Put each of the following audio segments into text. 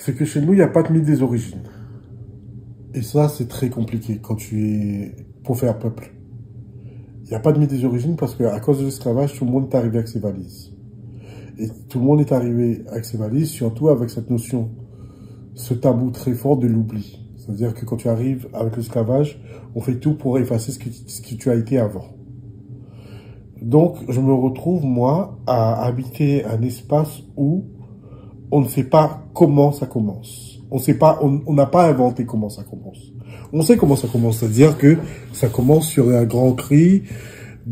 c'est que chez nous, il n'y a pas de mythe des origines. Et ça, c'est très compliqué quand tu es pour faire peuple. Il n'y a pas de mythe des origines parce qu'à cause de l'esclavage, tout le monde est arrivé avec ses valises. Et tout le monde est arrivé avec ses valises, surtout avec cette notion, ce tabou très fort de l'oubli. C'est-à-dire que quand tu arrives avec l'esclavage, on fait tout pour effacer ce que tu as été avant. Donc, je me retrouve, moi, à habiter un espace où on ne sait pas comment ça commence. On n'a pas inventé comment ça commence. On sait comment ça commence, c'est-à-dire que ça commence sur un grand cri,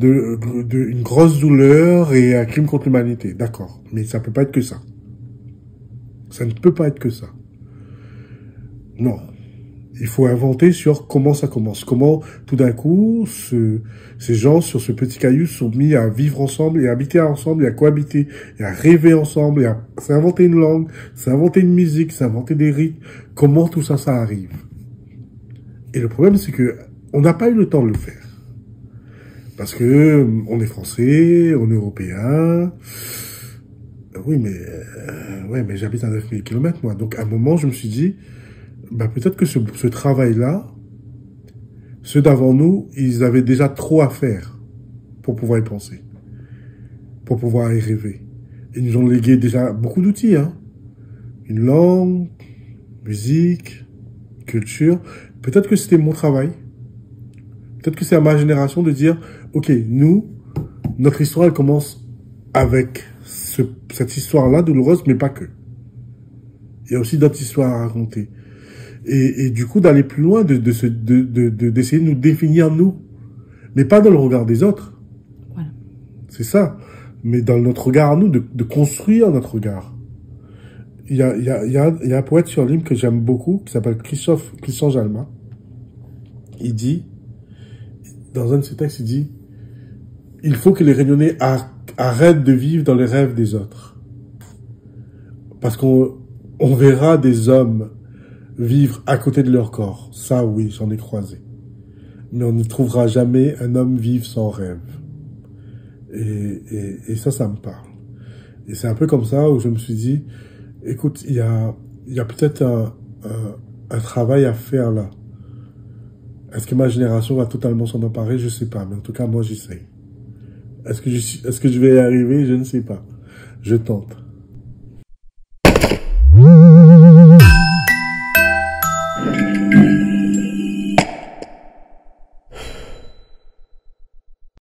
une grosse douleur et un crime contre l'humanité. D'accord. Mais ça peut pas être que ça. Ça ne peut pas être que ça. Non. Il faut inventer sur comment ça commence. Comment, tout d'un coup, ces gens, sur ce petit caillou, sont mis à vivre ensemble et à habiter ensemble et à cohabiter et à rêver ensemble et à s'inventer une langue, s'inventer une musique, s'inventer des rites. Comment tout ça, ça arrive? Et le problème, c'est que on n'a pas eu le temps de le faire. Parce que on est français, on est européen. Oui, mais ouais, mais j'habite à 9000 km, moi. Donc, à un moment, je me suis dit, bah, peut-être que ce travail-là, ceux d'avant nous, ils avaient déjà trop à faire pour pouvoir y penser, pour pouvoir y rêver. Ils nous ont légué déjà beaucoup d'outils, hein. Une langue, musique, culture. Peut-être que c'était mon travail. Peut-être que c'est à ma génération de dire, ok, nous, notre histoire, elle commence avec cette histoire-là douloureuse, mais pas que. Il y a aussi d'autres histoires à raconter. Et du coup, d'aller plus loin, d'essayer de nous définir nous. Mais pas dans le regard des autres. Voilà. C'est ça. Mais dans notre regard à nous, de construire notre regard. Il y a un poète sur l'hymne que j'aime beaucoup, qui s'appelle Christian Jalma. Il dit, dans un de ses textes, il dit, il faut que les Réunionnais arrêtent de vivre dans les rêves des autres. Parce qu'on verra des hommes vivre à côté de leur corps. Ça, oui, j'en ai croisé. Mais on ne trouvera jamais un homme vivre sans rêve. Et ça me parle. Et c'est un peu comme ça où je me suis dit, écoute, il y a peut-être un travail à faire là. Est-ce que ma génération va totalement s'en emparer? Je sais pas. Mais en tout cas, moi, j'essaye. Est-ce que je vais y arriver? Je ne sais pas. Je tente.